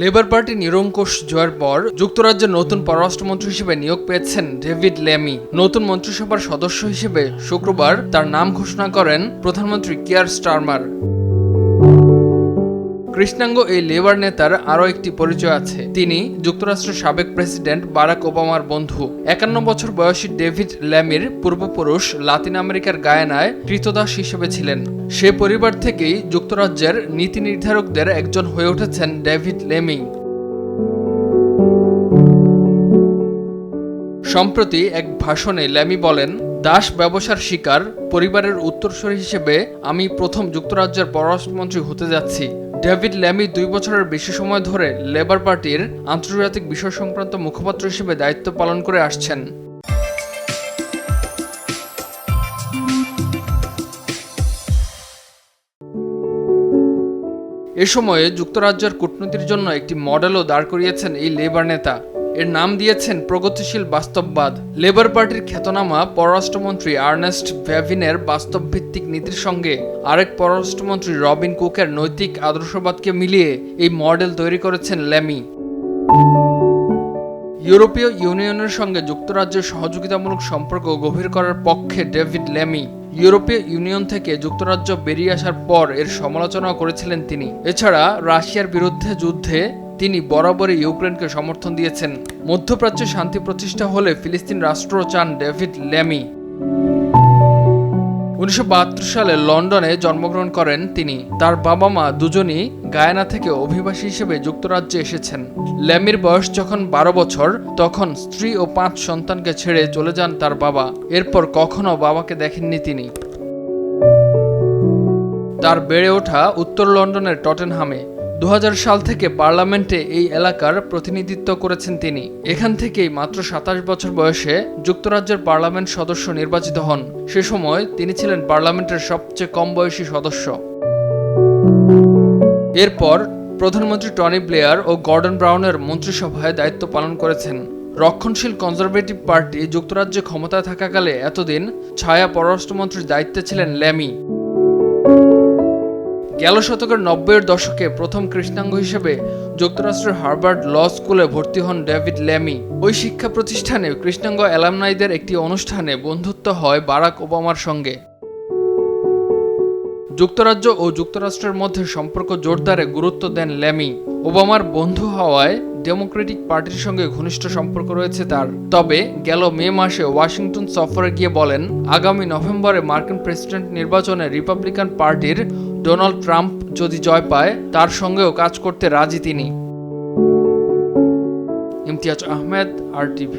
Labour party নিরঙ্কুশ জয়ের পর যুক্তরাজ্যের নতুন পররাষ্ট্রমন্ত্রী হিসেবে নিয়োগ পেয়েছেন ডেভিড ল্যামি। নতুন মন্ত্রিসভার সদস্য হিসেবে শুক্রবার তার নাম ঘোষণা করেন প্রধানমন্ত্রী কিয়ার স্টারমার। কৃষ্ণাঙ্গ এই লেবার নেতার আরও একটি পরিচয় আছে। তিনি যুক্তরাষ্ট্রের সাবেক প্রেসিডেন্ট বারাক ওবামার বন্ধু। 51 বছর বয়সী ডেভিড ল্যামির পূর্বপুরুষ লাতিন আমেরিকার গায়ানায় কৃতদাস হিসেবে ছিলেন। সে পরিবার থেকেই যুক্তরাজ্যের নীতি নির্ধারকদের একজন হয়ে উঠেছেন ডেভিড ল্যামি। সম্প্রতি এক ভাষণে ল্যামি বলেন, দাস ব্যবসার শিকার পরিবারের উত্তরসূরি হিসেবে আমি প্রথম যুক্তরাজ্যের পররাষ্ট্রমন্ত্রী হতে যাচ্ছি। ডেভিড ল্যামি 2 বছরের বেশি সময় ধরে লেবার পার্টির আন্তর্জাতিক বিষয় সংক্রান্ত মুখপাত্র হিসেবে দায়িত্ব পালন করে আসছেন। এ সময়ে যুক্তরাজ্যের কূটনীতির জন্য একটি মডেলও দাঁড় করিয়েছেন এই লেবার নেতা। এর নাম দিয়েছেন প্রগতিশীল বাস্তববাদ। লেবার পার্টির খ্যাতনামা পররাষ্ট্রমন্ত্রী আর্নেস্ট ভ্যাভিনের বাস্তবভিত্তিক নীতির সঙ্গে আরেক পররাষ্ট্রমন্ত্রী রবিন কুকের নৈতিক আদর্শবাদকে মিলিয়ে এই মডেল তৈরি করেছেন ল্যামি। ইউরোপীয় ইউনিয়নের সঙ্গে যুক্তরাজ্যের সহযোগিতামূলক সম্পর্ক গভীর করার পক্ষে ডেভিড ল্যামি। ইউরোপীয় ইউনিয়ন থেকে যুক্তরাজ্য বেরিয়ে আসার পর এর সমালোচনাও করেছিলেন তিনি। এছাড়া রাশিয়ার বিরুদ্ধে যুদ্ধে তিনি বরাবরই ইউক্রেনকে সমর্থন দিয়েছেন। মধ্যপ্রাচ্যে শান্তি প্রতিষ্ঠা হলে ফিলিস্তিন রাষ্ট্র চান ডেভিড ল্যামি। 1972 সালে লন্ডনে জন্মগ্রহণ করেন তিনি। তার বাবা মা দুজনই গায়ানা থেকে অভিবাসী হিসেবে যুক্তরাজ্যে এসেছেন। ল্যামির বয়স যখন 12 বছর তখন স্ত্রী ও 5 সন্তানকে ছেড়ে চলে যান তার বাবা। এরপর কখনো বাবাকে দেখেননি তিনি। তার বেড়ে ওঠা উত্তর লন্ডনের টটেনহামে। 2000 সাল থেকে পার্লামেন্টে এই এলাকার প্রতিনিধিত্ব করেছেন তিনি। এখান থেকেই মাত্র 27 বছর বয়সে যুক্তরাজ্যের পার্লামেন্ট সদস্য নির্বাচিত হন। সে সময় তিনি ছিলেন পার্লামেন্টের সবচেয়ে কম বয়সী সদস্য। এরপর প্রধানমন্ত্রী টনি ব্লেয়ার ও গর্ডন ব্রাউনের মন্ত্রিসভায় দায়িত্ব পালন করেছেন। রক্ষণশীল কনজারভেটিভ পার্টি যুক্তরাজ্যে ক্ষমতায় থাকাকালে এতদিন ছায়া পররাষ্ট্রমন্ত্রীর দায়িত্বে ছিলেন ল্যামি। গেল শতকের 90-এর দশকে প্রথম কৃষ্ণাঙ্গ হিসেবে যুক্তরাষ্ট্রের হার্ভার্ড ল স্কুলে ভর্তি হন ডেভিড ল্যামি। ওই শিক্ষা প্রতিষ্ঠানে কৃষ্ণাঙ্গ অ্যালামনাইদের একটি অনুষ্ঠানে বন্ধুত্ব হয় বারাক ওবামার সঙ্গে। যুক্তরাজ্য ও যুক্তরাষ্ট্রের মধ্যে সম্পর্ক জোরদারে গুরুত্ব দেন ল্যামি। ওবামার বন্ধু হওয়ায় ডেমোক্রেটিক পার্টির সঙ্গে ঘনিষ্ঠ সম্পর্ক রয়েছে তার। তবে গেল মে মাসে ওয়াশিংটন সফরে গিয়ে বলেন, আগামী নভেম্বরে মার্কিন প্রেসিডেন্ট নির্বাচনে রিপাবলিকান পার্টির ডোনাল্ড ট্রাম্প যদি জয় পায় তার সঙ্গেও কাজ করতে রাজি তিনি। ইমতিয়াজ আহমেদ, RTV।